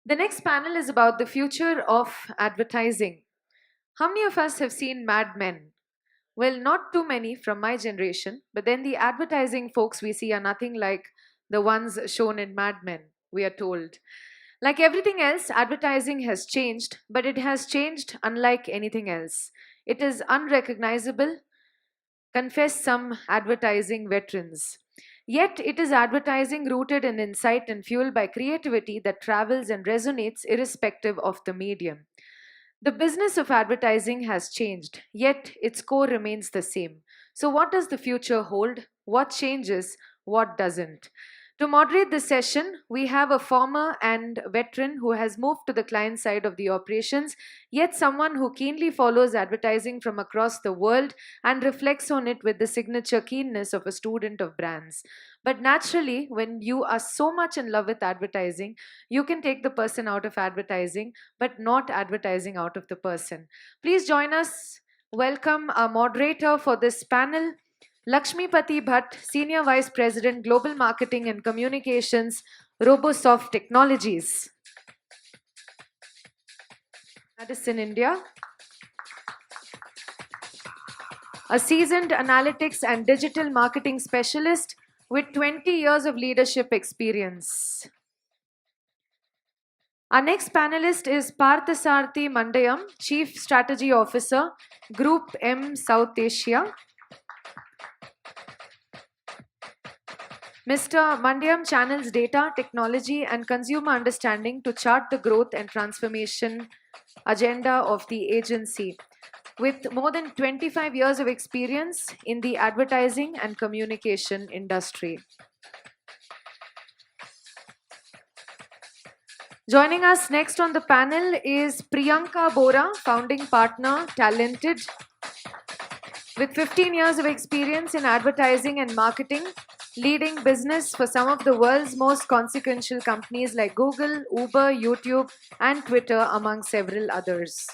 The next panel is about the future of advertising. How many of us have seen Mad Men? Well, not too many from my generation, but then the advertising folks we see are nothing like the ones shown in Mad Men, we are told. Like everything else, advertising has changed, but it has changed unlike anything else. It is unrecognizable, confess some advertising veterans. Yet it is advertising rooted in insight and fueled by creativity that travels and resonates irrespective of the medium. The business of advertising has changed, yet its core remains the same. So, what does the future hold? What changes? What doesn't? To moderate this session, we have a former and veteran who has moved to the client side of the operations, yet someone who keenly follows advertising from across the world and reflects on it with the signature keenness of a student of brands. But naturally, when you are so much in love with advertising, you can take the person out of advertising but not advertising out of the person. Please join us. Welcome our moderator for this panel, Lakshmipathy Bhat, Senior Vice President, Global Marketing and Communications, Robosoft Technologies, Madison, India. A seasoned analytics and digital marketing specialist with 20 years of leadership experience. Our next panelist is Parthasarathy Mandayam, Chief Strategy Officer, Group M South Asia. Mr. Mandayam channels data, technology, and consumer understanding to chart the growth and transformation agenda of the agency. With more than 25 years of experience in the advertising and communication industry. Joining us next on the panel is Priyanka Borah, founding partner, talented, with 15 years of experience in advertising and marketing, leading business for some of the world's most consequential companies like Google, Uber, YouTube, and Twitter, among several others.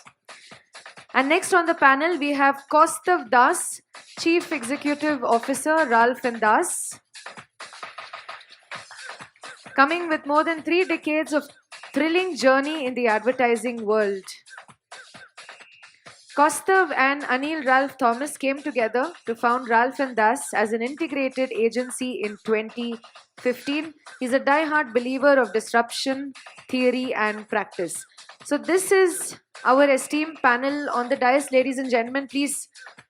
And next on the panel, we have Kaustav Das, Chief Executive Officer, Ralph&Das, coming with more than 3 decades of thrilling journey in the advertising world. Kaustav and Anil Ralph Thomas came together to found Ralph&Das as an integrated agency in 2015. He's a die-hard believer of disruption, theory, and practice. So this is our esteemed panel on the dais. Ladies and gentlemen, please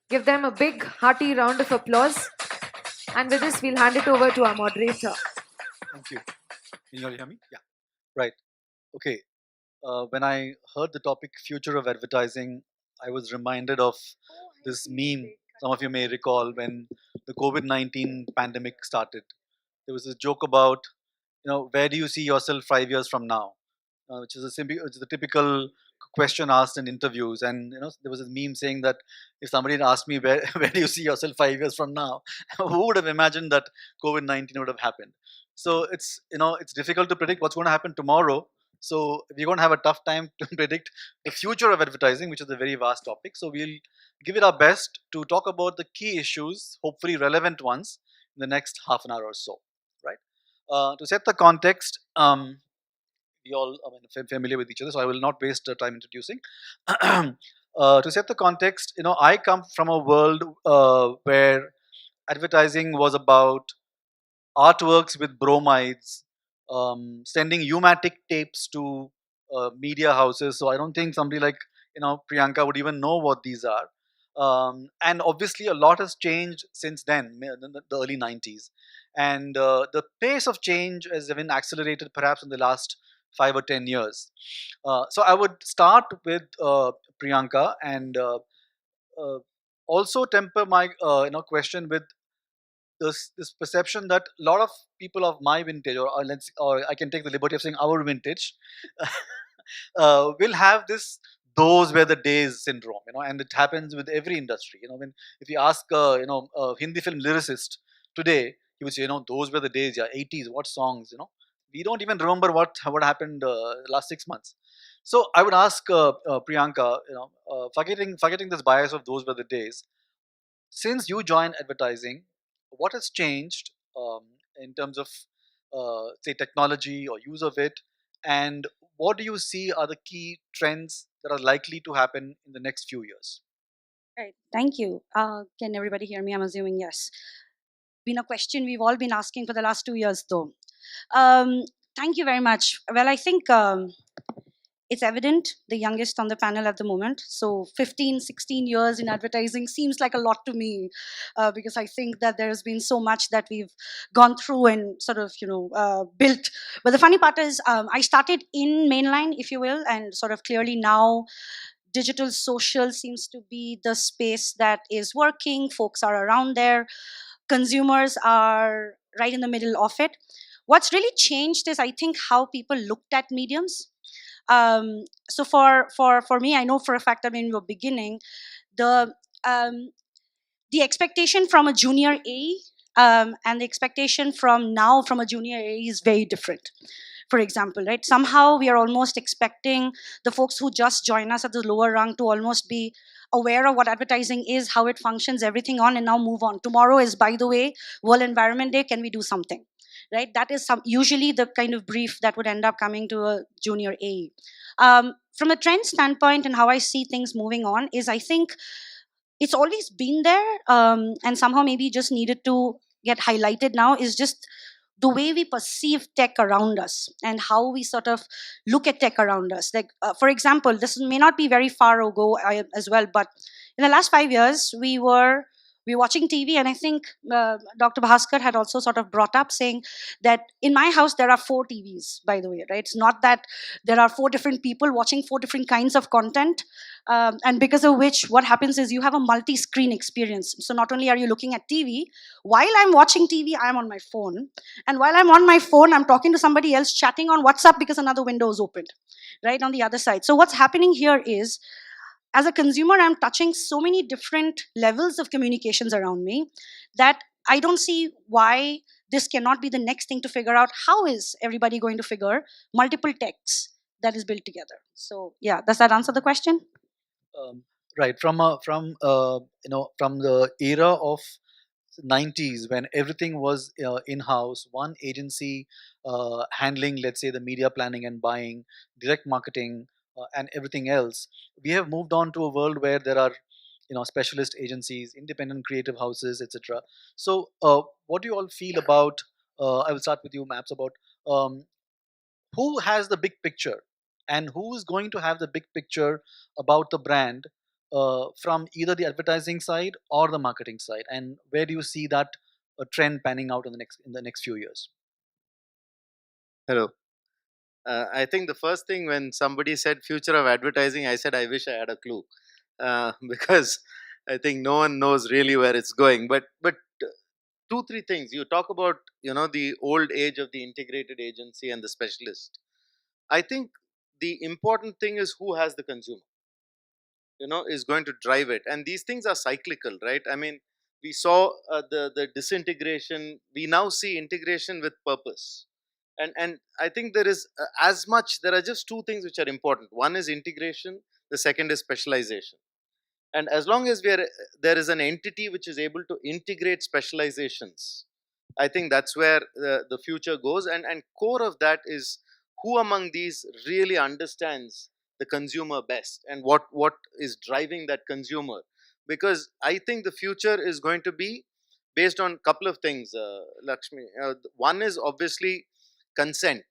give them a big, hearty round of applause. And with this, we'll hand it over to our moderator. Thank you. Can you all hear me? Yeah. Right. Okay. When I heard the topic future of advertising, I was reminded of this meme. Some of you may recall when the COVID-19 pandemic started. There was a joke about, where do you see yourself 5 years from now? Which is a typical question asked in interviews. And there was a meme saying that if somebody had asked me where do you see yourself 5 years from now, who would have imagined that COVID-19 would have happened? So it's difficult to predict what's going to happen tomorrow. So we're going to have a tough time to predict the future of advertising, which is a very vast topic. So we'll give it our best to talk about the key issues, hopefully relevant ones, in the next half an hour or so. Right. To set the context, we all are familiar with each other, so I will not waste time introducing. To set the context, I come from a world where advertising was about artworks with bromides, sending pneumatic tapes to media houses. So I don't think somebody like Priyanka would even know what these are. And obviously, a lot has changed since then, the early 90s, and the pace of change has been accelerated perhaps in the last 5 or 10 years. So I would start with Priyanka and uh, also temper my question with this perception that a lot of people of my vintage, or I can take the liberty of saying our vintage, will have this "those were the days" syndrome, and it happens with every industry. When if you ask a Hindi film lyricist today, he would say, those were the days, yeah, 80s, what songs, we don't even remember what happened last 6 months. So I would ask Priyanka, forgetting this bias of those were the days, since you joined advertising, what has changed in terms of say technology or use of it, and what do you see are the key trends that are likely to happen in the next few years? Right. Thank you. Can everybody hear me? I'm assuming yes. Been a question we've all been asking for the last 2 years, though. Um, Thank you very much. Well, I think it's evident, the youngest on the panel at the moment. So 15, 16 years in advertising seems like a lot to me, because I think that there's been so much that we've gone through and sort of, built. But the funny part is, I started in mainline, if you will, and sort of clearly now digital social seems to be the space that is working. Folks are around there. Consumers are right in the middle of it. What's really changed is, I think, how people looked at mediums. So for me, I know for a fact that when we were beginning, the um, the expectation from a junior A, and the expectation from now from a junior A is very different. For example, right? Somehow we are almost expecting the folks who just join us at the lower rung to almost be aware of what advertising is, how it functions, everything on, and now move on. Tomorrow is, by the way, World Environment Day. Can we do something? Right? That is usually the kind of brief that would end up coming to a junior A. From a trend standpoint and how I see things moving on is, I think it's always been there, and somehow maybe just needed to get highlighted now, is just the way we perceive tech around us and how we sort of look at tech around us. Like, for example, this may not be very far ago as well, but in the last 5 years, we were watching TV, and I think Dr. Bhaskar had also sort of brought up saying that in my house there are 4 TVs. By the way, right? It's not that there are 4 different people watching 4 different kinds of content, and because of which, what happens is you have a multi-screen experience. So not only are you looking at TV, while I'm watching TV, I'm on my phone, and while I'm on my phone, I'm talking to somebody else, chatting on WhatsApp because another window is opened, right on the other side. So what's happening here is, as a consumer, I'm touching so many different levels of communications around me that I don't see why this cannot be the next thing to figure out. How is everybody going to figure multiple techs that is built together? So yeah, does that answer the question? Um, right, from the era of 90s, when everything was in-house, one agency handling, let's say, the media planning and buying, direct marketing, and everything else. We have moved on to a world where there are, specialist agencies, independent creative houses, etc. So what do you all feel about, I will start with you, Maps, about um, who has the big picture and who is going to have the big picture about the brand, from either the advertising side or the marketing side, and where do you see that trend panning out in the next few years? Hello. I think the first thing when somebody said future of advertising, I said I wish I had a clue, because I think no one knows really where it's going. But two three things you talk about, the old age of the integrated agency and the specialist. I think the important thing is who has the consumer, is going to drive it, and these things are cyclical, right? I mean, we saw the disintegration. We now see integration with purpose, and I think there is there are just two things which are important. One is integration, the second is specialization. And as long as there is an entity which is able to integrate specializations, I think that's where the future goes. And core of that is who among these really understands the consumer best, and what is driving that consumer. Because I think the future is going to be based on a couple of things, Lakshmi. One is obviously consent.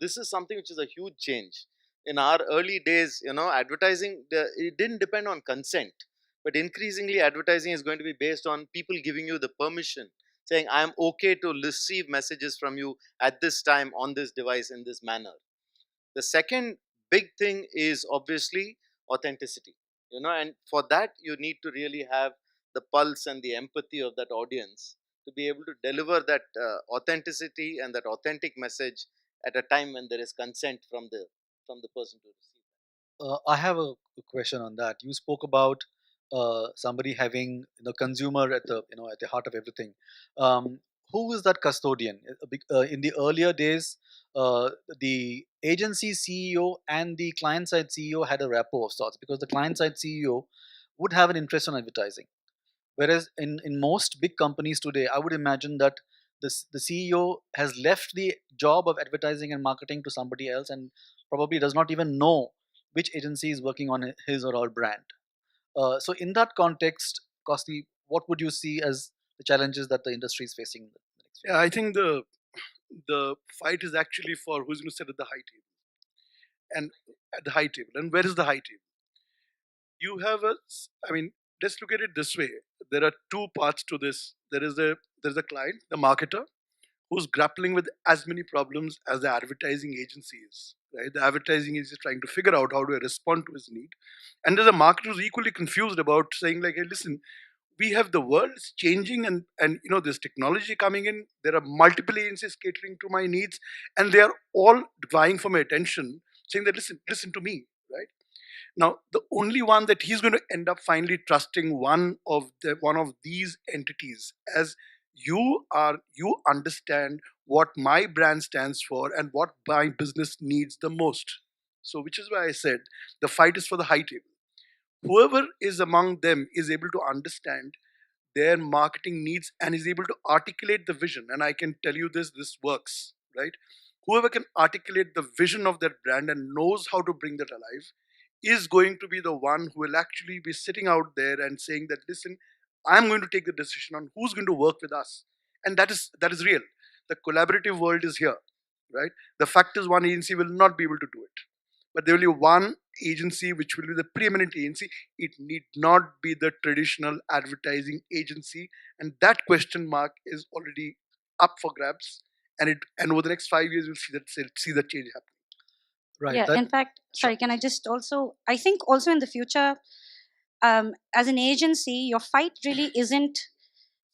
This is something which is a huge change. In our early days, advertising, it didn't depend on consent, but increasingly advertising is going to be based on people giving you the permission, saying I am okay to receive messages from you at this time on this device in this manner. The second big thing is obviously authenticity. And for that you need to really have the pulse and the empathy of that audience to be able to deliver that authenticity and that authentic message at a time when there is consent from the person to receive. I have a question on that. You spoke about somebody having the consumer at the heart of everything. Um, who is that custodian? In the earlier days, uh, the agency CEO and the client side CEO had a rapport of sorts, because the client side CEO would have an interest in advertising. Whereas in most big companies today, I would imagine that the CEO has left the job of advertising and marketing to somebody else, and probably does not even know which agency is working on his or her brand. So in that context, Kosti, what would you see as the challenges that the industry is facing in the next few Yeah, I think the fight is actually for who's going to sit at the high table, and at the high table. And where is the high table? You have I mean, let's look at it this way. There are two parts to this. There's the client, the marketer, who's grappling with as many problems as the advertising agency is. Right? The advertising agency is trying to figure out how do I respond to his need, and there's a marketer who's equally confused about saying like, "Hey, listen, we have the world is changing, and there's technology coming in. There are multiple agencies catering to my needs, and they are all vying for my attention, saying that listen to me, right?" Now, the only one that he's going to end up finally trusting one of these entities, as you understand what my brand stands for and what my business needs the most. So, which is why I said the fight is for the high table. Whoever is among them is able to understand their marketing needs and is able to articulate the vision. And I can tell you this works, right? Whoever can articulate the vision of their brand and knows how to bring that alive is going to be the one who will actually be sitting out there and saying that, listen, I'm going to take the decision on who's going to work with us. And that is real. The collaborative world is here, right? The fact is one agency will not be able to do it, but there will be one agency which will be the preeminent agency. It need not be the traditional advertising agency, and that question mark is already up for grabs. And over the next 5 years, we'll see that change happen. Right. Yeah, in fact, sorry, can I just also, I think also in the future, as an agency, your fight really isn't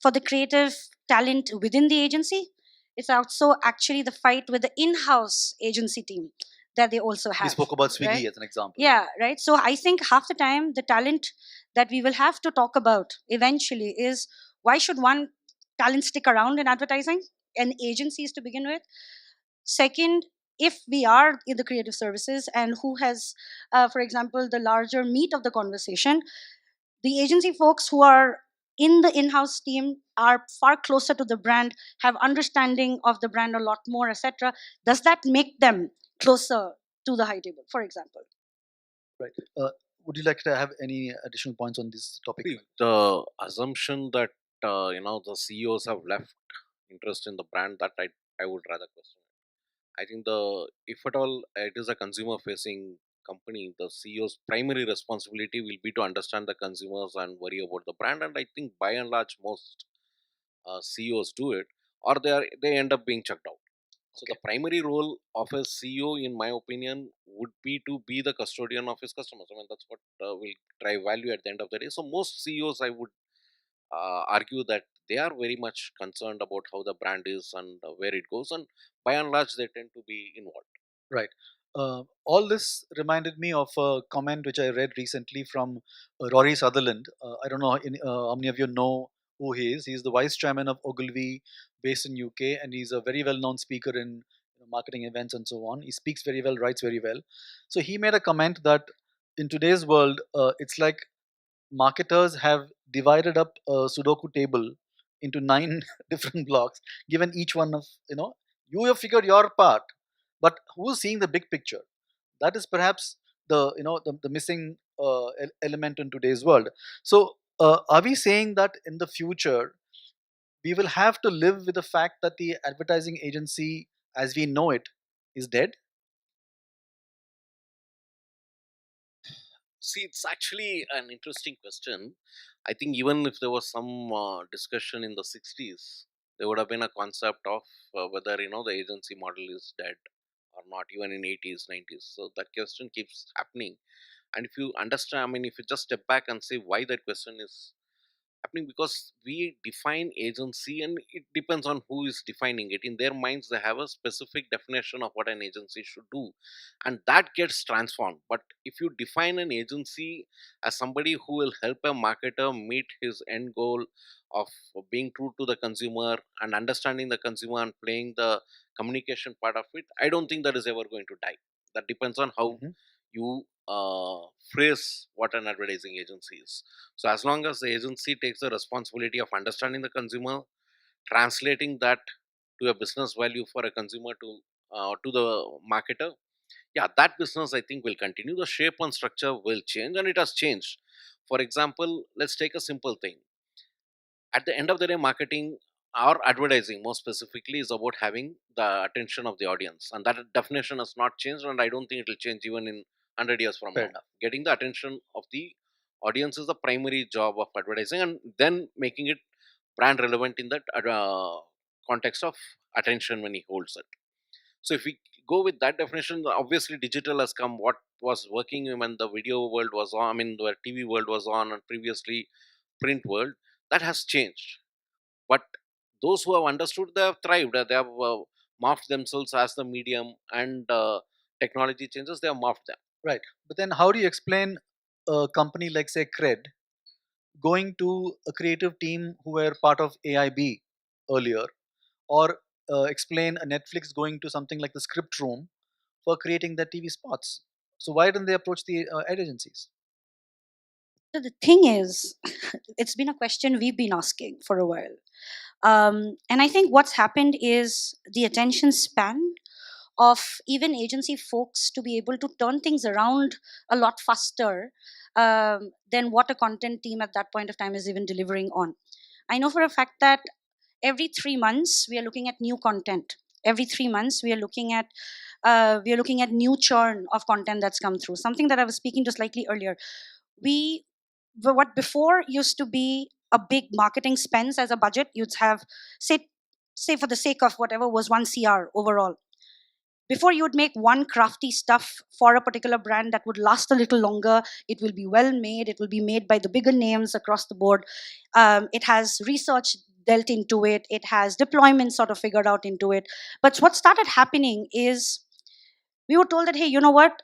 for the creative talent within the agency. It's also actually the fight with the in-house agency team that they also have. We spoke about Swiggy right? as an example. Yeah, right. So I think half the time the talent that we will have to talk about eventually is why should one talent stick around in advertising and agencies to begin with? Second, if we are in the creative services and who has, for example, the larger meat of the conversation, the agency folks who are in the in-house team are far closer to the brand, have understanding of the brand a lot more, etc. Does that make them closer to the high table, for example? Right. Would you like to have any additional points on this topic? See, the assumption that the CEOs have left interest in the brand, that I would rather question. I think if at all it is a consumer facing company, the CEO's primary responsibility will be to understand the consumers and worry about the brand. And I think by and large most CEOs do it, or they end up being checked out. So the primary role of a CEO, in my opinion, would be to be the custodian of his customers. I mean, that's what will drive value at the end of the day. So most CEOs, I would argue that they are very much concerned about how the brand is and where it goes, and by and large, they tend to be involved. Right. All this reminded me of a comment which I read recently from Rory Sutherland. I don't know how many of you know who he is. He's the vice chairman of Ogilvy, based in UK, and he's a very well-known speaker in marketing events and so on. He speaks very well, writes very well. So he made a comment that in today's world, it's like marketers have divided up a Sudoku table into 9 different blocks, given each one of you have figured your part, but who's seeing the big picture? That is perhaps the missing element in today's world. So are we saying that in the future we will have to live with the fact that the advertising agency as we know it is dead? See, it's actually an interesting question. I think even if there was some discussion in the 60s, there would have been a concept of whether the agency model is dead or not, even in 80s, 90s. So that question keeps happening. And if you understand, I mean, if you just step back and say why that question is happening, because we define agency and it depends on who is defining it. In their minds they have a specific definition of what an agency should do, and that gets transformed. But if you define an agency as somebody who will help a marketer meet his end goal of being true to the consumer and understanding the consumer and playing the communication part of it, I don't think that is ever going to die. That depends on how you phrase what an advertising agency is. So as long as the agency takes the responsibility of understanding the consumer, translating that to a business value for a consumer to the marketer, yeah, that business I think will continue. The shape and structure will change, and it has changed. For example, let's take a simple thing. At the end of the day, marketing or advertising more specifically is about having the attention of the audience, and that definition has not changed, and I don't think it will change even in 100 years from Fair now. enough. Getting the attention of the audience is the primary job of advertising, and then making it brand relevant in that context of attention when he holds it. So if we go with that definition, obviously digital has come. What was working when the video world was on, I mean, the TV world was on, and previously print world, that has changed. But those who have understood, they have thrived. They have morphed themselves as the medium, and technology changes, they have morphed them. Right. But then how do you explain a company like, say, Cred going to a creative team who were part of AIB earlier, or explain a Netflix going to something like the script room for creating their TV spots? So why didn't they approach the ad agencies? So the thing is, it's been a question we've been asking for a while. And I think what's happened is the attention span of even agency folks to be able to turn things around a lot faster than what a content team at that point of time is even delivering on. I know for a fact that every 3 months we are looking at new content. Every 3 months we are looking at new churn of content that's come through. Something that I was speaking to slightly earlier. We what before used to be a big marketing spends as a budget, you'd have say for the sake of whatever was 1 CR overall. Before you would make one crafty stuff for a particular brand that would last a little longer, it will be well made, it will be made by the bigger names across the board. It has research dealt into it, it has deployment sort of figured out into it. But what started happening is we were told that, hey, you know what,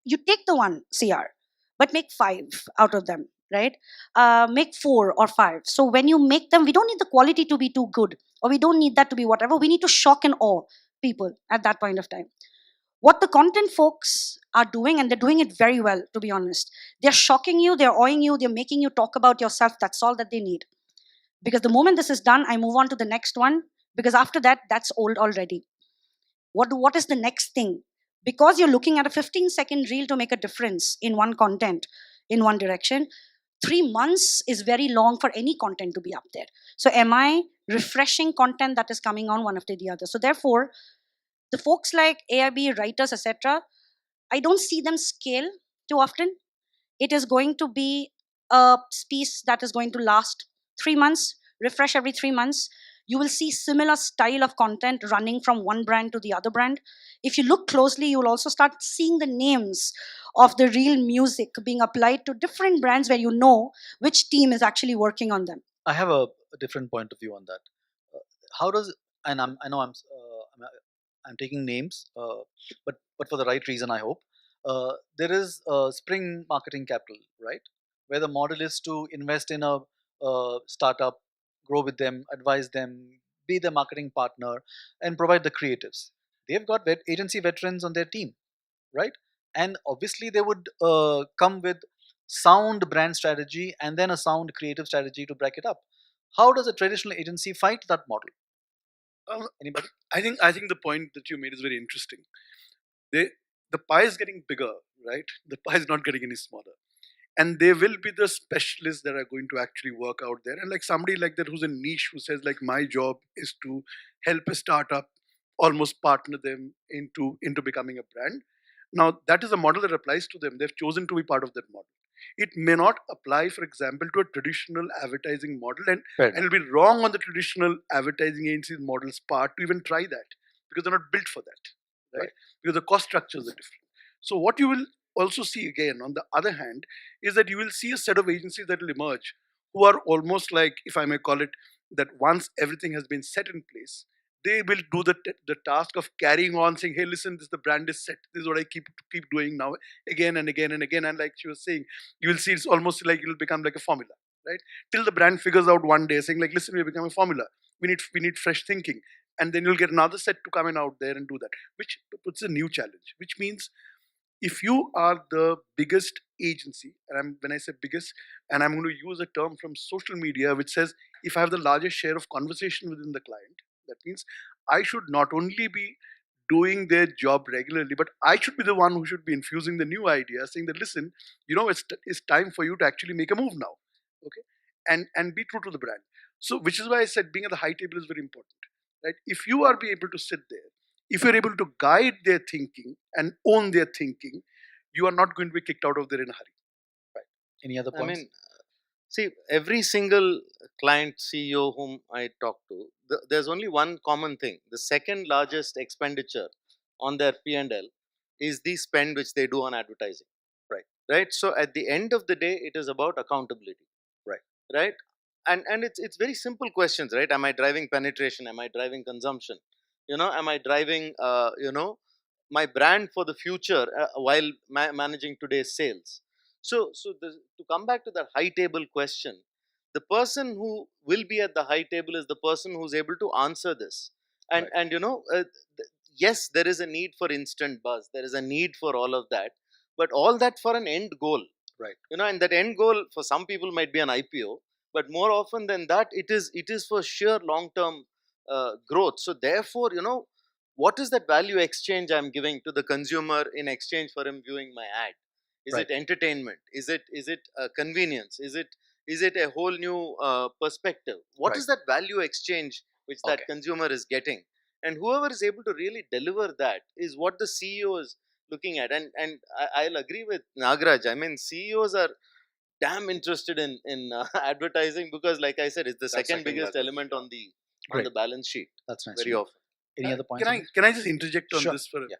you take the 1 CR but make 5 out of them, right? Make 4 or 5. So when you make them, we don't need the quality to be too good, or we don't need that to be whatever. We need to shock and awe people at that point of time. What the content folks are doing, and they're doing it very well, to be honest, they're shocking you, they're awing you, they're making you talk about yourself. That's all that they need. Because the moment this is done, I move on to the next one, because after that, that's old already. What is the next thing? Because you're looking at a 15-second reel to make a difference in one content in one direction, 3 months is very long for any content to be up there. So am I refreshing content that is coming on one after the other? So therefore, the folks like AIB, writers, etc., I don't see them scale too often. It is going to be a piece that is going to last 3 months, refresh every 3 months. You will see similar style of content running from one brand to the other brand. If you look closely, you will also start seeing the names of the real music being applied to different brands where you know which team is actually working on them. I have a different point of view on that. How does, and I know I'm taking names, but for the right reason, I hope. There is Spring Marketing Capital, right, where the model is to invest in a startup, grow with them, advise them, be the marketing partner, and provide the creatives. They've got agency veterans on their team, right? And obviously, they would come with sound brand strategy and then a sound creative strategy to back it up. How does a traditional agency fight that model? Anybody? I think the point that you made is very interesting. The pie is getting bigger, right? The pie is not getting any smaller. And they will be the specialists that are going to actually work out there. And like somebody like that who's a niche, who says like, my job is to help a startup, almost partner them into becoming a brand. Now that is a model that applies to them. They've chosen to be part of that model. It may not apply, for example, to a traditional advertising model, and it'll be wrong on the traditional advertising agencies model's part to even try that, because they're not built for that, right? Because the cost structures are different. So what you will also see again, on the other hand, is that you will see a set of agencies that will emerge who are almost like, if I may call it, that once everything has been set in place, they will do the task of carrying on, saying, hey, listen, the brand is set. This is what I keep doing now, again and again and again. And like she was saying, you will see it's almost like it will become like a formula, right? Till the brand figures out one day, saying like, listen, we become a formula. We need fresh thinking. And then you'll get another set to come in out there and do that, which puts a new challenge, which means if you are the biggest agency, and when I say biggest, and I'm going to use a term from social media which says if I have the largest share of conversation within the client, that means I should not only be doing their job regularly, but I should be the one who should be infusing the new idea, saying that listen, it's time for you to actually make a move now, okay, and be true to the brand. So, which is why I said being at the high table is very important, right? If you are be able to sit there, if you're able to guide their thinking and own their thinking, you are not going to be kicked out of there in a hurry. Right. Any other I points? mean, see, every single client CEO whom I talk to, there's only one common thing. The second largest expenditure on their P&L is the spend which they do on advertising. Right. So at the end of the day, it is about accountability. Right. And it's very simple questions, right? Am I driving penetration? Am I driving consumption? Am I driving my brand for the future while managing today's sales? To come back to that high table question, the person who will be at the high table is the person who's able to answer this. And yes, there is a need for instant buzz. There is a need for all of that, but all that for an end goal. Right. And that end goal for some people might be an IPO, but more often than that, it is for sheer long term growth. So therefore, what is that value exchange I'm giving to the consumer in exchange for him viewing my ad? Is Right. it entertainment? Is it convenience? Is it a whole new perspective? What Right. is that value exchange which that Okay. consumer is getting? And whoever is able to really deliver that is what the CEO is looking at. And I'll agree with Nagaraj. I mean, CEOs are damn interested in advertising because, like I said, it's the second biggest largest, element yeah. on the Great. balance sheet That's nice. very to know. often. Any other points? Can on I this? can I just interject on Sure. this for a Yeah.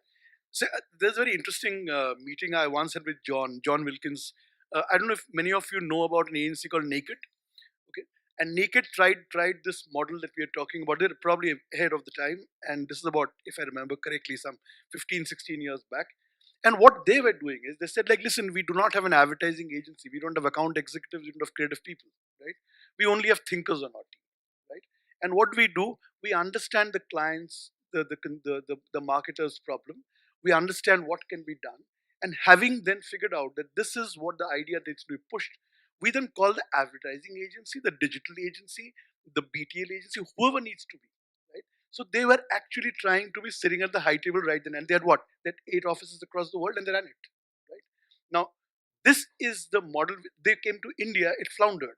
So there's a very interesting meeting I once had with John Wilkins. I don't know if many of you know about an agency called Naked. Okay, and Naked tried this model that we are talking about. They're probably ahead of the time, and this is about, if I remember correctly, some 15, 16 years back. And what they were doing is they said, like, listen, we do not have an advertising agency. We don't have account executives. We don't have creative people, right? We only have thinkers on our team, right? And what we do, we understand the clients, the marketer's problem. We understand what can be done. And having then figured out that this is what the idea needs to be pushed, we then call the advertising agency, the digital agency, the BTL agency, whoever needs to be, right? So they were actually trying to be sitting at the high table right then, and they had what? They had 8 offices across the world, and they ran it, right? Now, this is the model. They came to India, it floundered.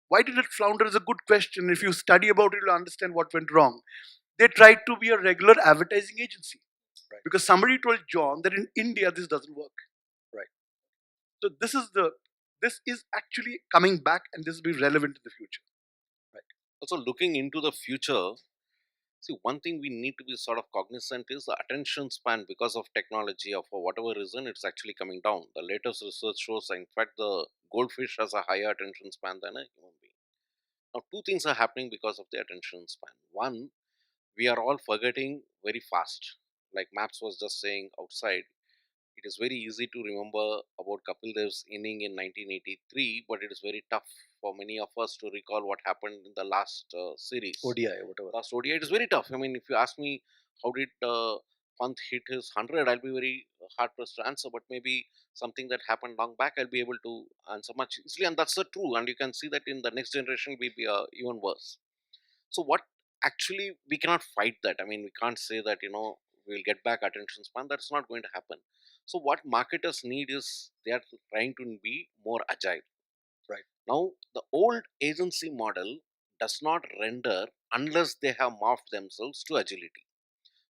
Why did it flounder is a good question. If you study about it, you'll understand what went wrong. They tried to be a regular advertising agency, Right. because somebody told John that in India this doesn't work. Right. So this is actually coming back, and this will be relevant in the future. Also, looking into the future, see, one thing we need to be sort of cognizant is the attention span because of technology or for whatever reason, it's actually coming down. The latest research shows, in fact, the goldfish has a higher attention span than a human being. Now, two things are happening because of the attention span. One, we are all forgetting very fast. Like Maps was just saying outside, it is very easy to remember about Kapil Dev's inning in 1983, but it is very tough for many of us to recall what happened in the last series. ODI or whatever. Last ODI, it is very tough. I mean, if you ask me how did Pant hit his 100, I'll be very hard pressed to answer, but maybe something that happened long back, I'll be able to answer much easily, and that's the true. And you can see that in the next generation, will be even worse. So, what actually we cannot fight that. I mean, we can't say that we'll get back attention span. That's not going to happen. So, what marketers need is they are trying to be more agile. Right. Now, the old agency model does not render unless they have morphed themselves to agility.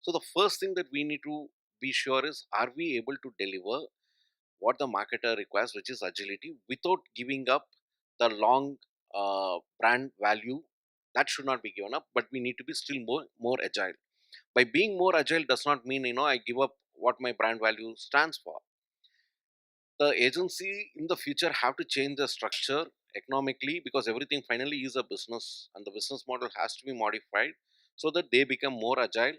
So, the first thing that we need to be sure is, are we able to deliver what the marketer requires, which is agility, without giving up the long brand value? That should not be given up, but we need to be still more agile. By being more agile does not mean I give up what my brand value stands for. The agency in the future have to change the structure economically, because everything finally is a business, and the business model has to be modified so that they become more agile.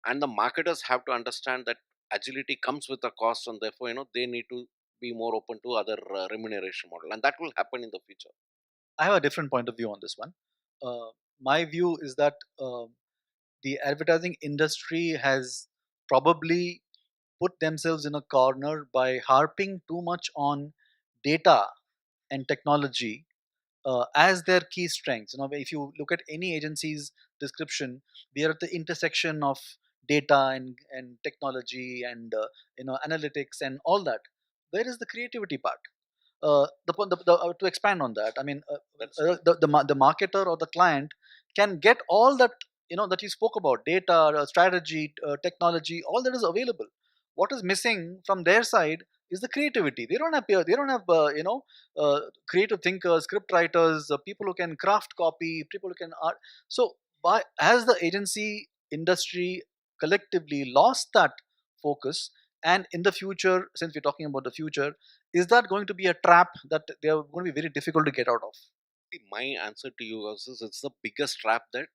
And the marketers have to understand that agility comes with a cost, and therefore they need to be more open to other remuneration model, and that will happen in the future. I have a different point of view on this one. My view is that the advertising industry has probably put themselves in a corner by harping too much on data and technology as their key strengths. If you look at any agency's description, we are at the intersection of data and technology and analytics and all that. Where is the creativity part? To expand on that, I mean, the marketer or the client can get all that that you spoke about: data, strategy, technology, all that is available. What is missing from their side is the creativity. They don't have creative thinkers, script writers, people who can craft copy, people who can art. So has the agency industry collectively lost that focus? And in the future, since we're talking about the future, is that going to be a trap that they are going to be very difficult to get out of? My answer to you is it's the biggest trap that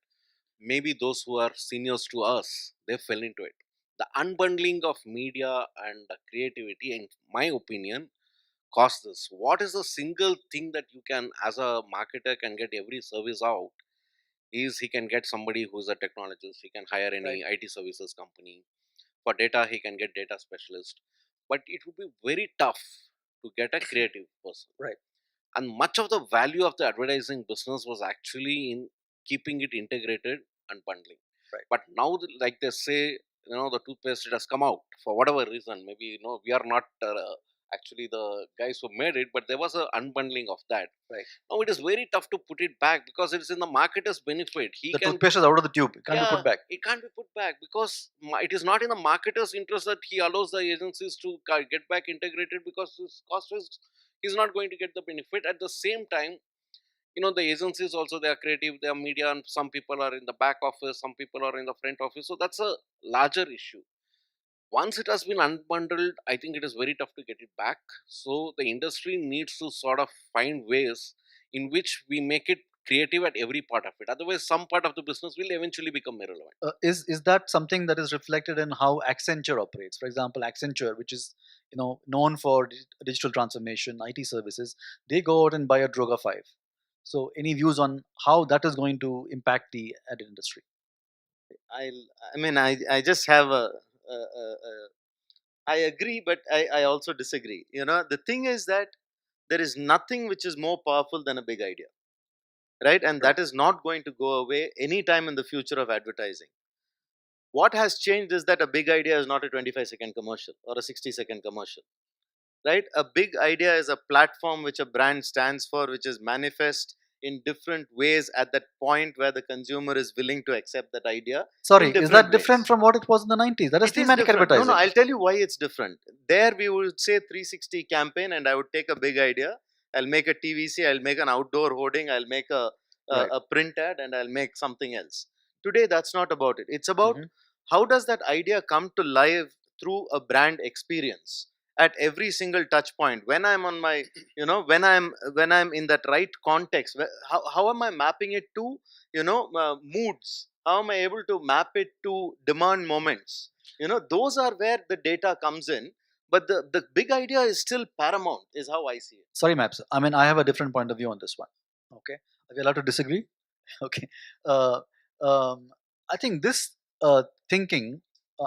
maybe those who are seniors to us, they fell into it. The unbundling of media and the creativity, in my opinion, cost this. What is the single thing that you can, as a marketer, can get every service out? Is he can get somebody who's a technologist, he can hire any IT services company. For data, he can get data specialist. But it would be very tough to get a creative person. Right. And much of the value of the advertising business was actually in keeping it integrated and bundling. Right. But now, like they say, the toothpaste, it has come out for whatever reason. Maybe we are not actually the guys who made it, but there was an unbundling of that. Right. Now it is very tough to put it back because it is in the marketer's benefit. The toothpaste is out of the tube. It can't be put back. It can't be put back because it is not in the marketer's interest that he allows the agencies to get back integrated, because his cost is he's not going to get the benefit. At the same time, the agencies also, they are creative, they are media, and some people are in the back office, some people are in the front office. So that's a larger issue. Once it has been unbundled, I think it is very tough to get it back. So the industry needs to sort of find ways in which we make it creative at every part of it. Otherwise, some part of the business will eventually become irrelevant. Is that something that is reflected in how Accenture operates? For example, Accenture, which is known for digital transformation, IT services, they go out and buy a Droga 5. So, any views on how that is going to impact the ad industry? I just have I agree, but I also disagree. The thing is that there is nothing which is more powerful than a big idea, right? And that is not going to go away anytime in the future of advertising. What has changed is that a big idea is not a 25-second commercial or a 60-second commercial, right? A big idea is a platform which a brand stands for, which is manifest in different ways at that point where the consumer is willing to accept that idea. Sorry, is that different from what it was in the 90s? That is thematic advertising. No, I'll tell you why it's different. There we would say 360 campaign, and I would take a big idea, I'll make a TVC, I'll make an outdoor hoarding, I'll make a print ad, and I'll make something else. Today, that's not about it. It's about how does that idea come to life through a brand experience at every single touch point. When I'm on my, when I'm in that right context, how am I mapping it to, moods? How am I able to map it to demand moments? Those are where the data comes in. But the big idea is still paramount, is how I see it. Sorry, Maps. I mean, I have a different point of view on this one. Okay. Are we allowed to disagree? Okay. I think this thinking,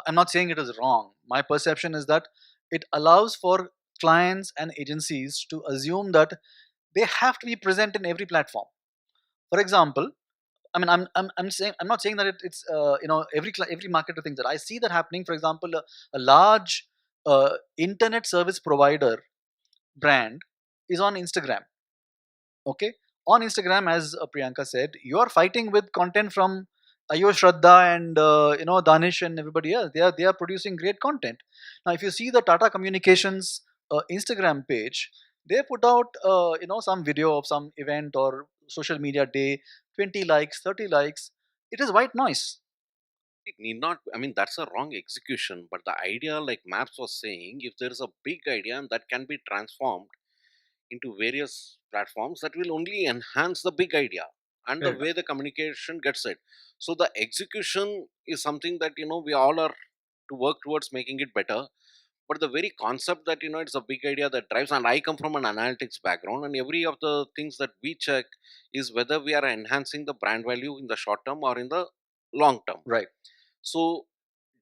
I'm not saying it is wrong. My perception is that it allows for clients and agencies to assume that they have to be present in every platform. For example, I mean, I'm not saying that it's every marketer thinks that. I see that happening. For example, a large internet service provider brand is on Instagram. Okay, on Instagram, as Priyanka said, you are fighting with content from Ayo Shraddha and Danish and everybody else. They are producing great content. Now, if you see the Tata Communications Instagram page, they put out some video of some event or social media day, 20 likes, 30 likes. It is white noise. It need not, I mean, that's a wrong execution. But the idea, like Maps was saying, if there is a big idea and that can be transformed into various platforms, that will only enhance the big idea and the way the communication gets it. So the execution is something that we all are to work towards making it better. But the very concept that it's a big idea that drives, and I come from an analytics background, and every of the things that we check is whether we are enhancing the brand value in the short term or in the long term. Right. So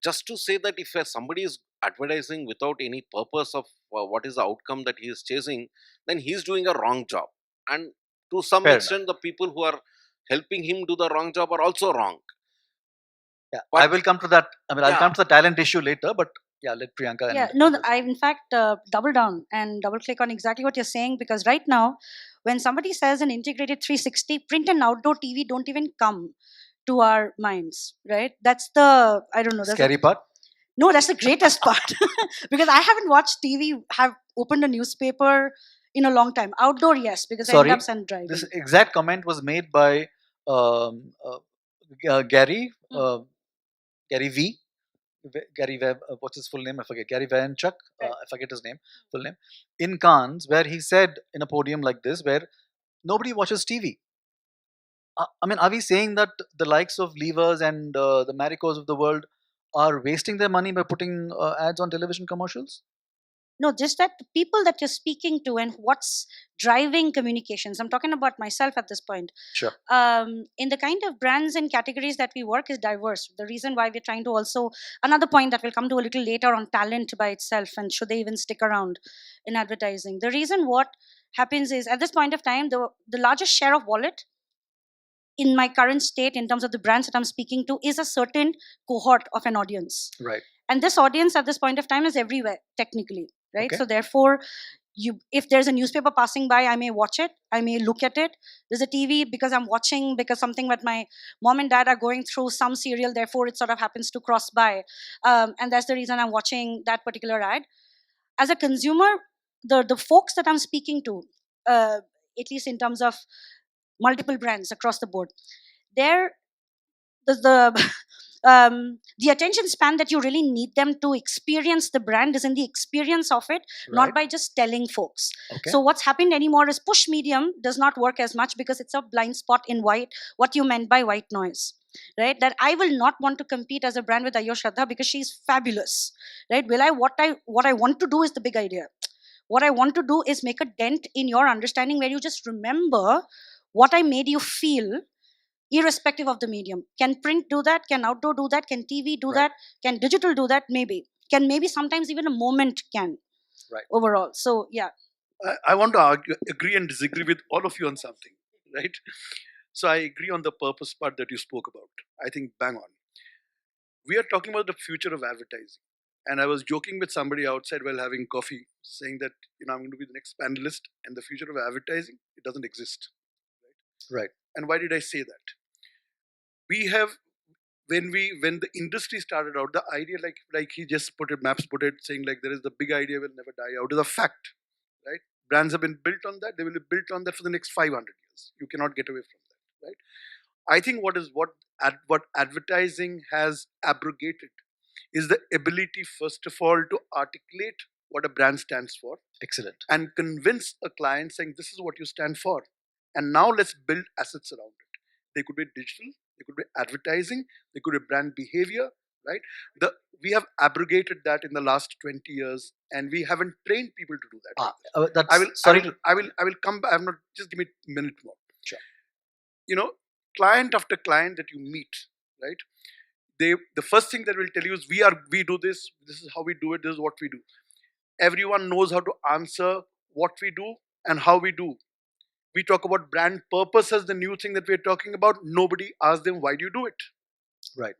just to say that if somebody is advertising without any purpose of what is the outcome that he is chasing, then he is doing a wrong job. And to some Fair extent, the people who are helping him do the wrong job are also wrong. Yeah, But I will come to that. I mean, I'll yeah, come to the talent issue later, but yeah, let Priyanka and Yeah, no, others. I in fact double down and double click on exactly what you're saying, because right now, when somebody says an integrated 360, print and outdoor TV don't even come to our minds, right? That's the, I don't know, that's Scary part. no, that's the greatest part. Because I haven't watched TV, have opened a newspaper in a long time. Outdoor, yes, because I end Sorry, up and driving. this exact comment was made by Gary Hmm. Gary V. Gary Webb, what's his full name? I forget. Gary Vaynerchuk, Right. I forget his name, full name, in Cannes, where he said in a podium like this, where nobody watches TV. I mean, are we saying that the likes of Levers and the Maricos of the world are wasting their money by putting ads on television commercials? No, just that the people that you're speaking to and what's driving communications. I'm talking about myself at this point. Sure. In the kind of brands and categories that we work is diverse. The reason why we're trying to also, another point that we'll come to a little later on talent by itself and should they even stick around in advertising. The reason what happens is at this point of time, the largest share of wallet in my current state in terms of the brands that I'm speaking to is a certain cohort of an audience. Right. And this audience at this point of time is everywhere, technically, right? Okay. So therefore, if there's a newspaper passing by, I may watch it, I may look at it. There's a TV because I'm watching, because something that my mom and dad are going through, some serial, therefore it sort of happens to cross by. And that's the reason I'm watching that particular ad. As a consumer, the folks that I'm speaking to, at least in terms of multiple brands across the board, they're the the attention span that you really need them to experience the brand is in the experience of it, not Right. by just telling folks. Okay. So what's happened anymore is push medium does not work as much because it's a blind spot in what you meant by white noise, right? That I will not want to compete as a brand with Ayo Shraddha because she's fabulous, right? What I want to do is the big idea. What I want to do is make a dent in your understanding where you just remember what I made you feel, irrespective of the medium. Can print do that? Can outdoor do that? Can TV do Right. that? Can digital do that? Maybe. Can maybe sometimes even a moment can. Right. Overall. So yeah. I want to agree and disagree with all of you on something, right? So I agree on the purpose part that you spoke about. I think bang on. We are talking about the future of advertising. And I was joking with somebody outside while having coffee, saying that I'm going to be the next panelist, and the future of advertising, it doesn't exist. Right. And why did I say that? We have when the industry started out, the idea like he just put it, Maps put it, saying like there is the big idea will never die out is a fact, right? Brands have been built on that. They will be built on that for the next 500 years. You cannot get away from that, right? I think what advertising has abrogated is the ability, first of all, to articulate what a brand stands for. Excellent. And convince a client saying this is what you stand for. And now let's build assets around it. They could be digital, they could be advertising, they could be brand behavior, right? We have abrogated that in the last 20 years, and we haven't trained people to do that. That's I will come back. I'm not, just give me a minute more. Sure. Client after client that you meet, right? The first thing that will tell you is we do this is how we do it, this is what we do. Everyone knows how to answer what we do and how we do. We talk about brand purpose as the new thing that we're talking about. Nobody asks them, why do you do it? Right.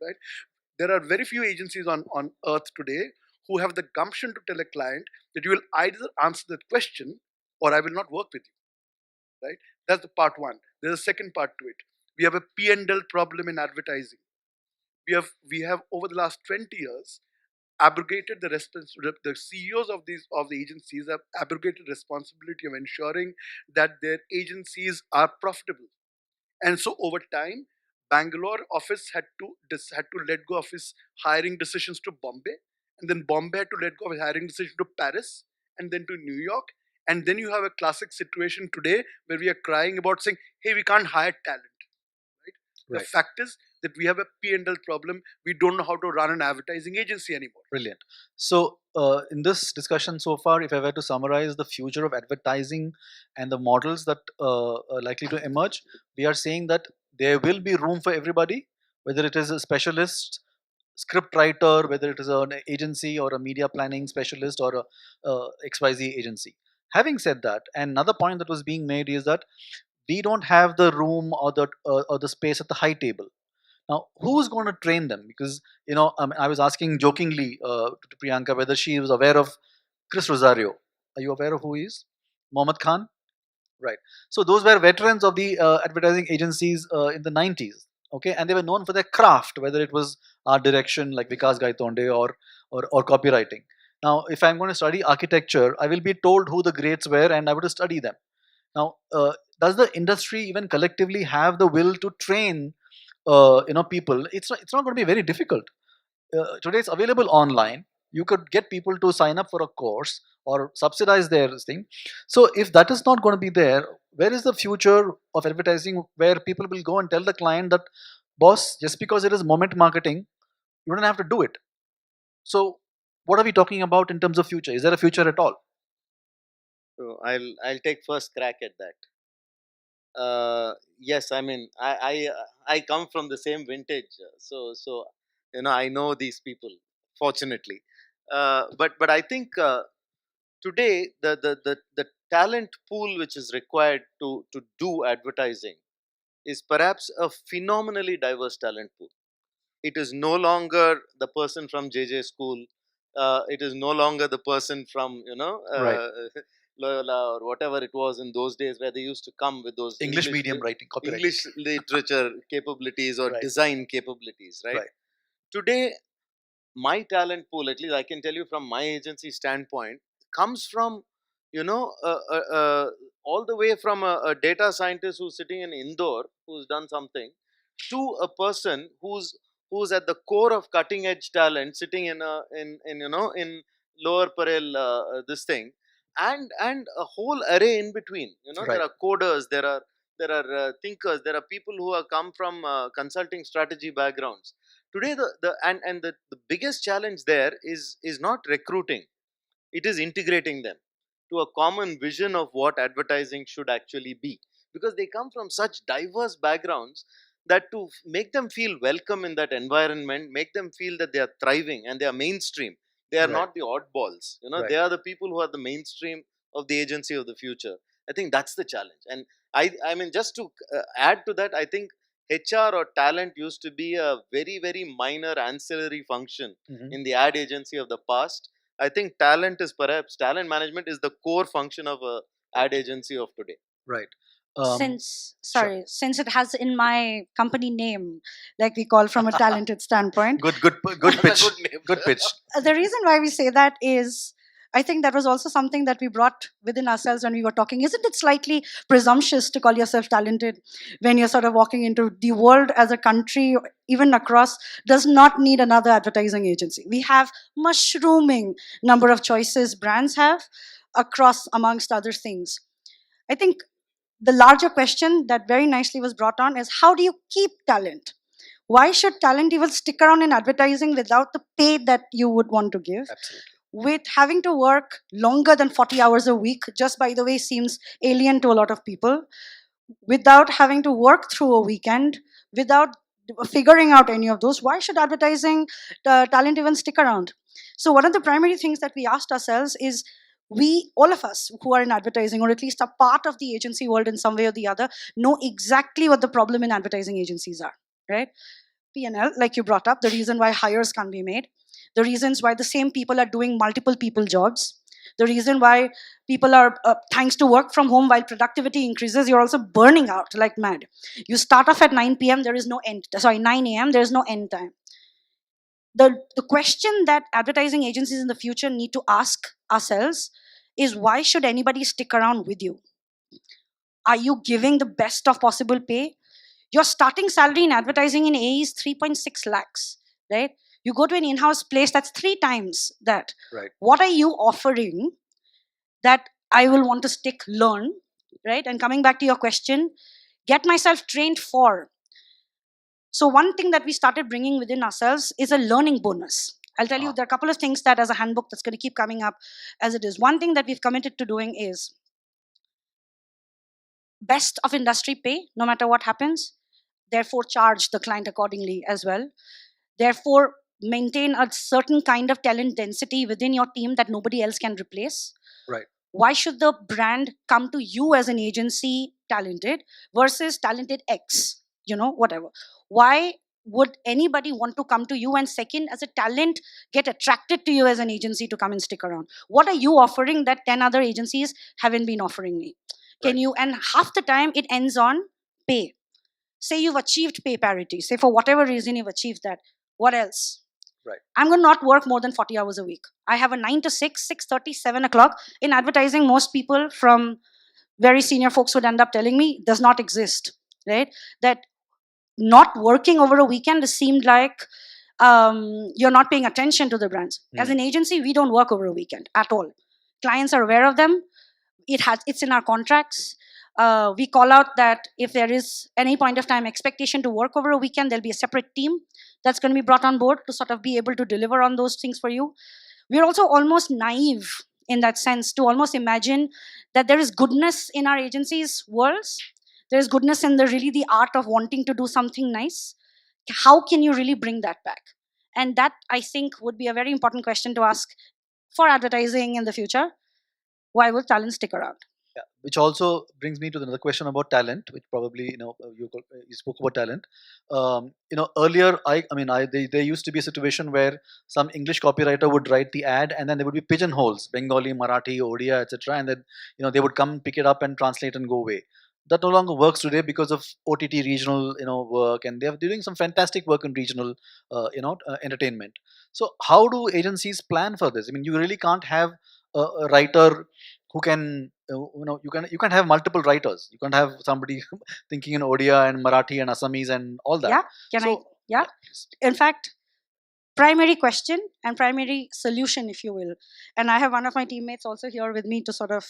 There are very few agencies on earth today who have the gumption to tell a client that you will either answer that question or I will not work with you. Right? That's the part one. There's a second part to it. We have a P&L problem in advertising. We have over the last 20 years abrogated the CEOs of the agencies have abrogated responsibility of ensuring that their agencies are profitable. And so over time, Bangalore office had to let go of his hiring decisions to Bombay, and then Bombay had to let go of his hiring decision to Paris, and then to New York. And then you have a classic situation today where we are crying about saying, hey, we can't hire talent. Right? The fact is that we have a P&L problem. We don't know how to run an advertising agency anymore. Brilliant. So, in this discussion so far, if I were to summarize the future of advertising and the models that are likely to emerge, we are saying that there will be room for everybody, whether it is a specialist script writer, whether it is an agency or a media planning specialist or a XYZ agency. Having said that, another point that was being made is that we don't have the room or the space at the high table. Now, who's going to train them? Because I was asking jokingly to Priyanka whether she was aware of Chris Rosario. Are you aware of who he is? Mohammed Khan, right? So those were veterans of the advertising agencies in the 90s. Okay, and they were known for their craft, whether it was art direction like Vikas Gaitonde or copywriting. Now, if I'm going to study architecture, I will be told who the greats were, and I would study them. Now, does the industry even collectively have the will to train people? It's not going to be very difficult. Today it's available online. You could get people to sign up for a course or subsidize their thing. So if that is not going to be there, where is the future of advertising, where people will go and tell the client that, boss, just because it is moment marketing, you don't have to do it? So what are we talking about in terms of future? Is there a future at all? So I'll take first crack at that. Yes, I mean I come from the same vintage, so I know these people, fortunately. But I think today the talent pool which is required to do advertising is perhaps a phenomenally diverse talent pool. It is no longer the person from JJ school. It is no longer the person from Right. Loyola or whatever it was in those days, where they used to come with those English medium writing, copywriting. English literature capabilities or Right. design capabilities, right? Right. Today, my talent pool, at least I can tell you from my agency standpoint, comes from all the way from a data scientist who's sitting in Indore, who's done something, to a person who's at the core of cutting edge talent, sitting in lower Parel, this thing, and a whole array in between. Right. There are coders, there are thinkers, there are people who have come from consulting strategy backgrounds. Today, the biggest challenge there is not recruiting; it is integrating them to a common vision of what advertising should actually be, because they come from such diverse backgrounds that to make them feel welcome in that environment, make them feel that they are thriving and they are mainstream. They are Right. not the oddballs. Right. They are the people who are the mainstream of the agency of the future. I think that's the challenge. And I mean, just to add to that, I think HR or talent used to be a very, very minor ancillary function Mhm. in the ad agency of the past. I think talent management is the core function of a ad agency of today. Right. Since it has in my company name, like we call from a talented standpoint, Good pitch. Good name. Good pitch. the reason why we say that is I think that was also something that we brought within ourselves when we were talking. Isn't it slightly presumptuous to call yourself talented when you're sort of walking into the world as a country, even across, does not need another advertising agency? We have mushrooming number of choices brands have across, amongst other things. I think the larger question that very nicely was brought on is, how do you keep talent? Why should talent even stick around in advertising without the pay that you would want to give? Absolutely. With having to work longer than 40 hours a week, just by the way, seems alien to a lot of people, without having to work through a weekend, without figuring out any of those. Why should advertising talent even stick around? So one of the primary things that we asked ourselves is, we, all of us who are in advertising, or at least a part of the agency world in some way or the other, know exactly what the problem in advertising agencies are, right? P&L, like you brought up, the reason why hires can't be made, the reasons why the same people are doing multiple people jobs, the reason why people are, thanks to work from home, while productivity increases, you're also burning out like mad. You start off at 9 p.m., there is no end, 9 a.m., there is no end time. The question that advertising agencies in the future need to ask ourselves is, why should anybody stick around with you? Are you giving the best of possible pay? Your starting salary in advertising in AE is 3.6 lakhs, right? You go to an in-house place, that's 3 times that. Right. What are you offering that I will want to stick, learn, right? And coming back to your question, get myself trained for. So one thing that we started bringing within ourselves is a learning bonus. I'll tell you, there are a couple of things that as a handbook that's going to keep coming up as it is. One thing that we've committed to doing is best of industry pay, no matter what happens. Therefore, charge the client accordingly as well. Therefore, maintain a certain kind of talent density within your team that nobody else can replace? Right. Why should the brand come to you as an agency talented versus talented X, whatever? Why would anybody want to come to you? And second, as a talent, get attracted to you as an agency to come and stick around? What are you offering that 10 other agencies haven't been offering me? Can you? And half the time it ends on pay. Say you've achieved pay parity, say for whatever reason you've achieved that. What else? Right. I'm going to not work more than 40 hours a week. I have a 9 to 6, 6:30, 7 o'clock. In advertising, most people from very senior folks would end up telling me does not exist, right? That not working over a weekend seemed like you're not paying attention to the brands. As an agency, we don't work over a weekend at all. Clients are aware of them. It's in our contracts. We call out that if there is any point of time expectation to work over a weekend, there'll be a separate team that's going to be brought on board to sort of be able to deliver on those things for you. We're also almost naive in that sense to almost imagine that there is goodness in our agencies' worlds. There's goodness in the art of wanting to do something nice. How can you really bring that back? And that, I think, would be a very important question to ask for advertising in the future. Why will talent stick around? Yeah, which also brings me to another question about talent, which probably you spoke about talent. Earlier there used to be a situation where some English copywriter would write the ad, and then there would be pigeonholes: Bengali, Marathi, Odia, etc. And then they would come pick it up and translate and go away. That no longer works today because of OTT regional work, and they're doing some fantastic work in regional entertainment. So how do agencies plan for this? I mean, you really can't have a writer who can you can have multiple writers. You can't have somebody thinking in Odia and Marathi and Assamese and all that. In fact, primary question and primary solution, if you will. And I have one of my teammates also here with me to sort of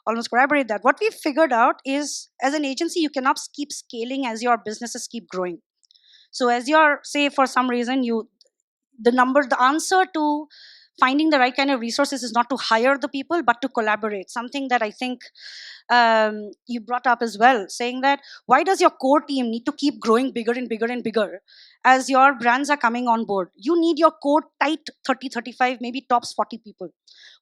almost corroborate that. What we've figured out is, as an agency, you cannot keep scaling as your businesses keep growing. So as you're, say, for some reason, the answer to finding the right kind of resources is not to hire the people, but to collaborate. Something that I think you brought up as well, saying that why does your core team need to keep growing bigger and bigger and bigger as your brands are coming on board? You need your core tight 30, 35, maybe tops 40 people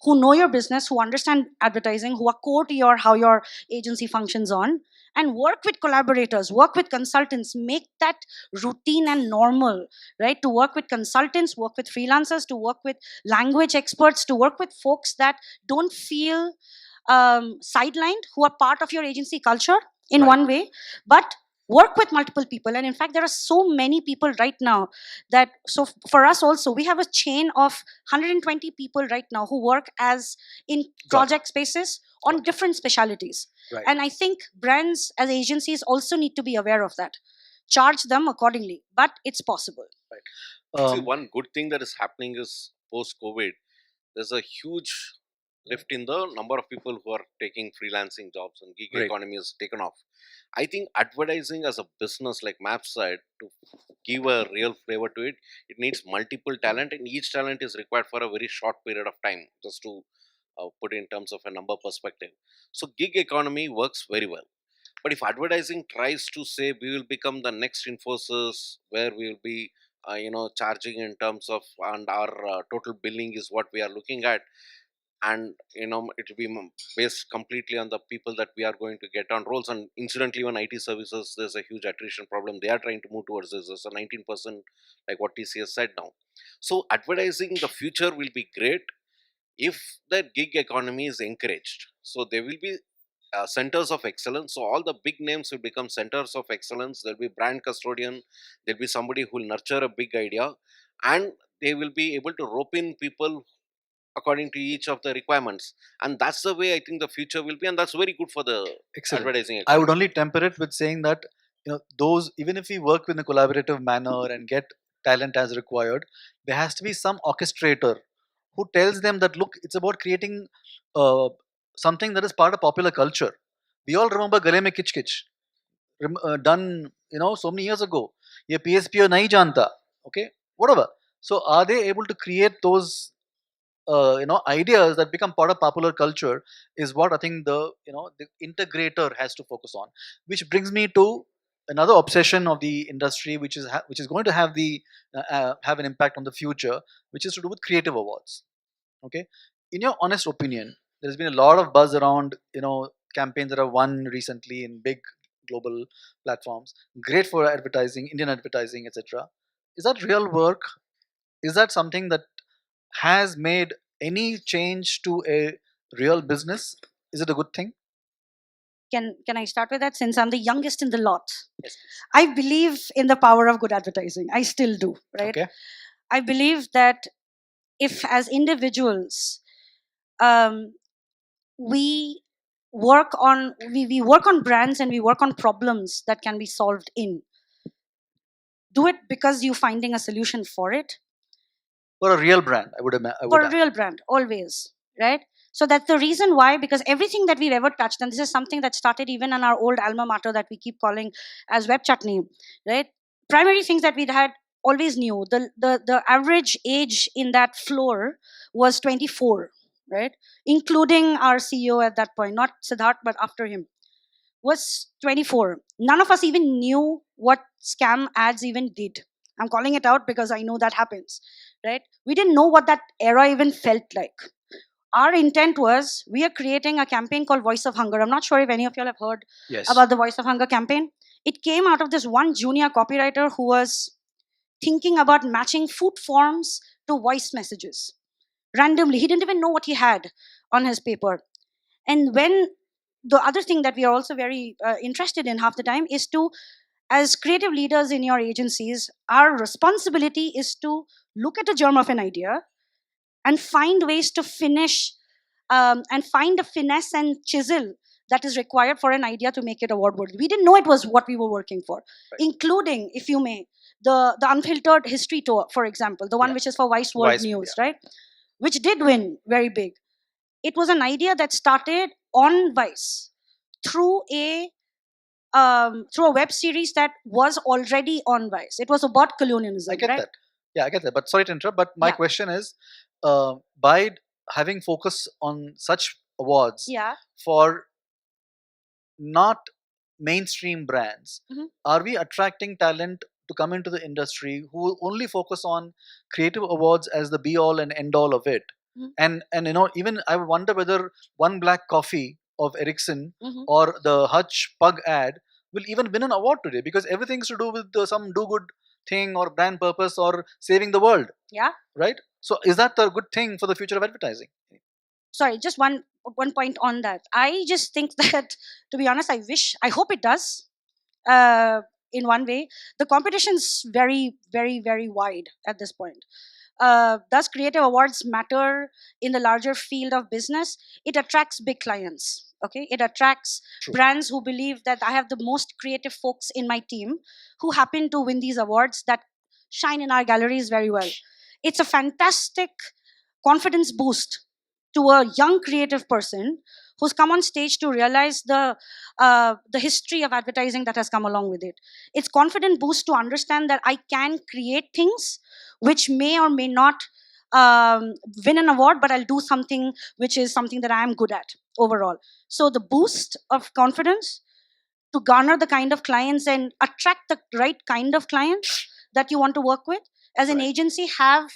who know your business, who understand advertising, who are core to how your agency functions on, and work with collaborators, work with consultants, make that routine and normal, right? To work with consultants, work with freelancers, to work with language experts, to work with folks that don't feel sidelined, who are part of your agency culture in one way, but work with multiple people. And in fact, there are so many people right now that, so for us also, we have a chain of 120 people right now who work as in project spaces on different specialities. And I think brands as agencies also need to be aware of that. Charge them accordingly, but it's possible. See, one good thing that is happening is post-COVID, there's a huge lift in the number of people who are taking freelancing jobs, and gig economy has taken off. I think advertising as a business like Mapside, to give a real flavor to it, it needs multiple talent, and each talent is required for a very short period of time, just to put in terms of a number perspective. So gig economy works very well. But if advertising tries to say we will become the next Infosys, where we will be charging in terms of, and our total billing is what we are looking at, and it will be based completely on the people that we are going to get on roles. And incidentally, when IT services, there's a huge attrition problem. They are trying to move towards this. There's a 19%, like what TCS said now. So advertising, the future will be great if the gig economy is encouraged. So there will be centers of excellence. So all the big names will become centers of excellence. There'll be brand custodian. There'll be somebody who will nurture a big idea, and they will be able to rope in people according to each of the requirements. And that's the way I think the future will be, and that's very good for the advertising economy. I would only temper it with saying that those, even if we work in a collaborative manner and get talent as required, there has to be some orchestrator who tells them that, look, it's about creating something that is part of popular culture. We all remember Gale Mein Kich Kich, done so many years ago. Ye PSP nahi janta, okay, whatever. So are they able to create those ideas that become part of popular culture? Is what I think the integrator has to focus on. Which brings me to another obsession of the industry, which is going to have an impact on the future, which is to do with creative awards. Okay, in your honest opinion, there's been a lot of buzz around campaigns that have won recently in big global platforms, great for advertising, Indian advertising, etc. Is that real work? Is that something that has made any change to a real business? Is it a good thing? Can I start with that, since I'm the youngest in the lot? Yes. I believe in the power of good advertising. I still do, right? Okay. I believe that if, as individuals, we we work on brands and we work on problems that can be solved in, do it because you're finding a solution for it. For a real brand, I would For a add. real brand, always, right? So that's the reason why, because everything that we've ever touched, and this is something that started even in our old alma mater that we keep calling as web chutney, right? Primary things that we'd had always knew. The average age in that floor was 24, right? Including our CEO at that point, not Siddharth, but after him, was 24. None of us even knew what scam ads even did. I'm calling it out because I know that happens, right? We didn't know what that era even felt like. Our intent was, we are creating a campaign called Voice of Hunger. I'm not sure if any of y'all have heard Yes. about the Voice of Hunger campaign. It came out of this one junior copywriter who was thinking about matching food forms to voice messages randomly. He didn't even know what he had on his paper. And when the other thing that we are also very interested in half the time is to, as creative leaders in your agencies, our responsibility is to look at a germ of an idea and find ways to finish and find the finesse and chisel that is required for an idea to make it award worthy. We didn't know it was what we were working for, Right. including, if you may, the unfiltered history tour, for example, the one Yeah. which is for Vice World Vice, News, yeah. right? Which did win very big. It was an idea that started on Vice through a web series that was already on Vice. It was about colonialism. I get right? that. Yeah, I get that. But sorry to interrupt. But my Yeah. question is, by having focus on such awards Yeah. for not mainstream brands, Mhm. are we attracting talent to come into the industry who only focus on creative awards as the be all and end all of it? Mhm. And even I wonder whether one black coffee of Ericsson Mhm. or the Hutch Pug ad will even win an award today, because everything's to do with some do good thing or brand purpose or saving the world, Yeah. right? So is that a good thing for the future of advertising? Sorry, just one point on that. I just think that, to be honest, I hope it does. In one way, the competition's very, very, very wide at this point. Does creative awards matter in the larger field of business? It attracts big clients. Okay, it attracts True. brands who believe that I have the most creative folks in my team who happen to win these awards that shine in our galleries very well. It's a fantastic confidence boost to a young creative person who's come on stage to realize the history of advertising that has come along with it. It's confident boost to understand that I can create things which may or may not win an award, but I'll do something which is something that I am good at overall. So the boost of confidence to garner the kind of clients and attract the right kind of clients that you want to work with as an Right. agency, have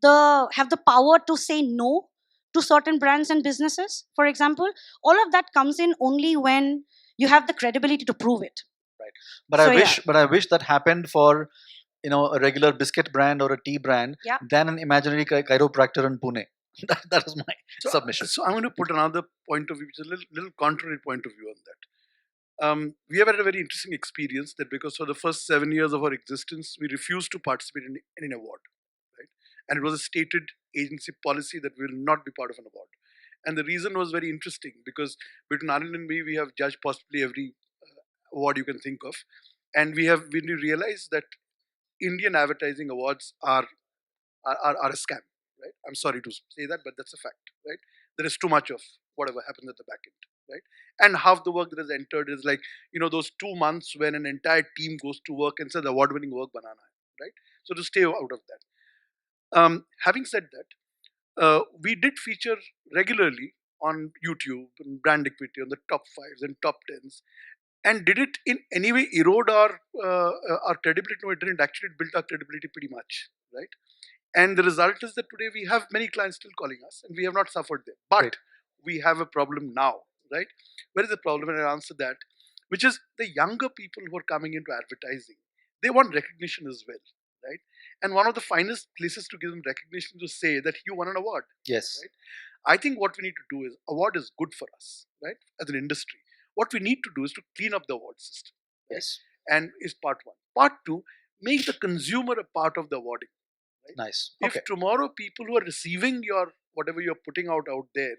the power to say no to certain brands and businesses, for example. All of that comes in only when you have the credibility to prove it. Right. But So, I wish that happened for a regular biscuit brand or a tea brand Yeah. than an imaginary chiropractor in Pune. That is my submission. So I'm going to put another point of view, which is a little contrary point of view on that. We have had a very interesting experience that because for the first 7 years of our existence, we refused to participate in any award, right? And it was a stated agency policy that we will not be part of an award. And the reason was very interesting because between Anand and me, we have judged possibly every award you can think of, and we realized that Indian advertising awards are a scam, right? I'm sorry to say that, but that's a fact, right? There is too much of whatever happens at the back end, right? And half the work that is entered is like, those 2 months when an entire team goes to work and says award-winning work banana, right? So to stay out of that. Having said that, we did feature regularly on YouTube and brand equity on the top fives and top tens. And did it in any way erode our credibility? No, it didn't. Actually, it built our credibility pretty much, right? And the result is that today we have many clients still calling us, and we have not suffered them. But Right. we have a problem now, right? Where is the problem? And I answer that, which is the younger people who are coming into advertising. They want recognition as well, right? And one of the finest places to give them recognition is to say that you won an award. Yes. Right? I think what we need to do is award is good for us, right? As an industry, what we need to do is to clean up the award system. Right? Yes. And is part one. Part two, make the consumer a part of the awarding. Right? Nice. If Okay. tomorrow people who are receiving your whatever you're putting out there,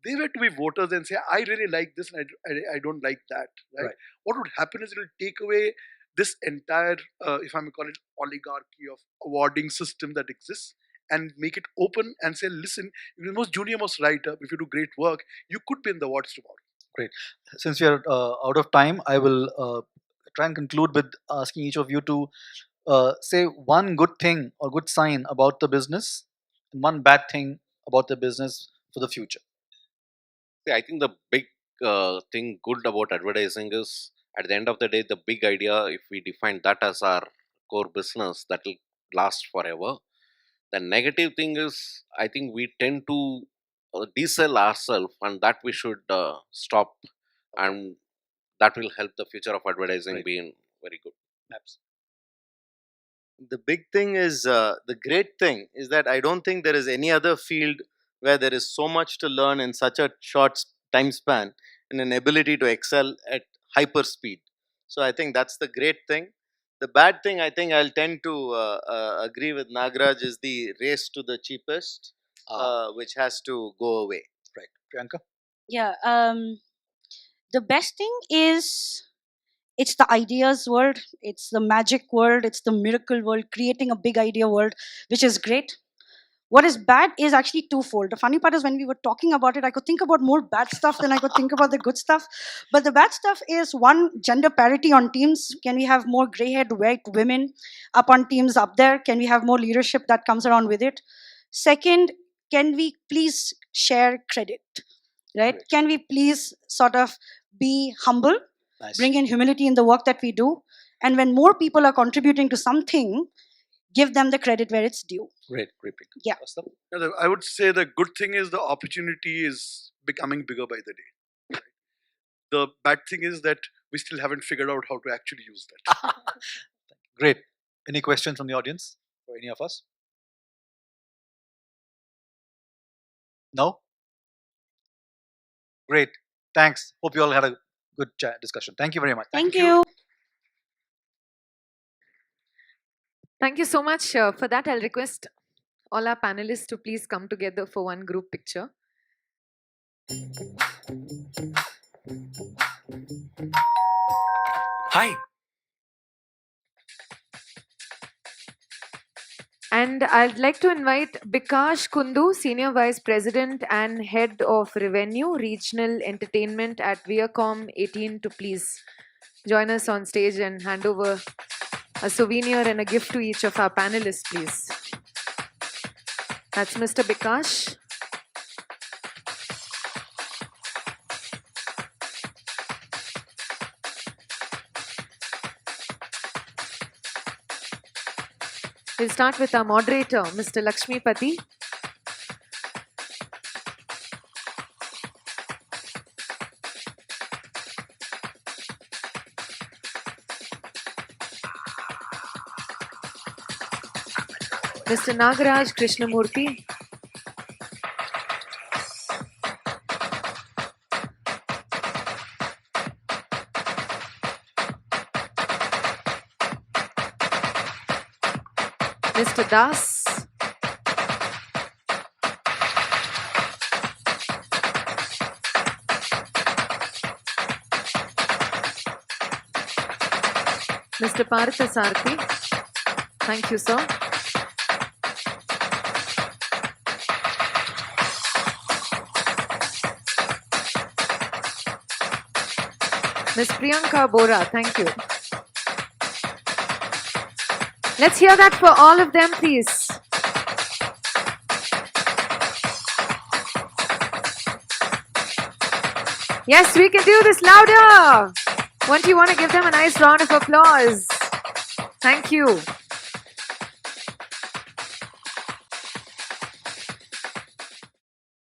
they were to be voters and say, I really like this and I don't like that. Right? What would happen is it will take away this entire, if I may call it, oligarchy of awarding system that exists, and make it open and say, listen, if you're the most junior, most writer, if you do great work, you could be in the awards tomorrow. Great. Since we are out of time, I will try and conclude with asking each of you to say one good thing or good sign about the business and one bad thing about the business for the future. See, I think the big thing good about advertising is, at the end of the day, the big idea, if we define that as our core business, that will last forever. The negative thing is, I think we tend to desell ourselves, and that we should stop, and that will help the future of advertising Right. being very good. The big thing is, the great thing is that I don't think there is any other field where there is so much to learn in such a short time span and an ability to excel at hyper speed. So I think that's the great thing. The bad thing, I think I'll tend to agree with Nagaraj, is the race to the cheapest, which has to go away. Right. Priyanka? Yeah. The best thing is it's the ideas world, it's the magic world, it's the miracle world, creating a big idea world, which is great. What is bad is actually twofold. The funny part is when we were talking about it, I could think about more bad stuff than I could think about the good stuff. But the bad stuff is, one, gender parity on teams. Can we have more gray-haired white women up on teams up there? Can we have more leadership that comes around with it? Second, can we please share credit? Right? Right. Can we please sort of be humble, Nice. bring in humility in the work that we do? And when more people are contributing to something, give them the credit where it's due. Great. Great. Priyanka. Yeah. Kaustav? I would say the good thing is the opportunity is becoming bigger by the day. Right? The bad thing is that we still haven't figured out how to actually use that. Great. Any questions from the audience for any of us? No? Great. Thanks. Hope you all had a good discussion. Thank you very much. Thank you. Thank you so much. For that, I'll request all our panelists to please come together for one group picture. Hi. And I'd like to invite Bikash Kundu, Senior Vice President and Head of Revenue, Regional Entertainment at Viacom 18, to please join us on stage and hand over a souvenir and a gift to each of our panelists, please. That's Mr. Bikash. We'll start with our moderator, Mr. Lakshmipathy. Mr. Nagaraj Krishnamurthy. Mr. Das. Mr. Parthasarathy. Thank you, sir. Ms. Priyanka Borah, thank you. Let's hear that for all of them, please. Yes, we can do this louder. Won't you want to give them a nice round of applause? Thank you.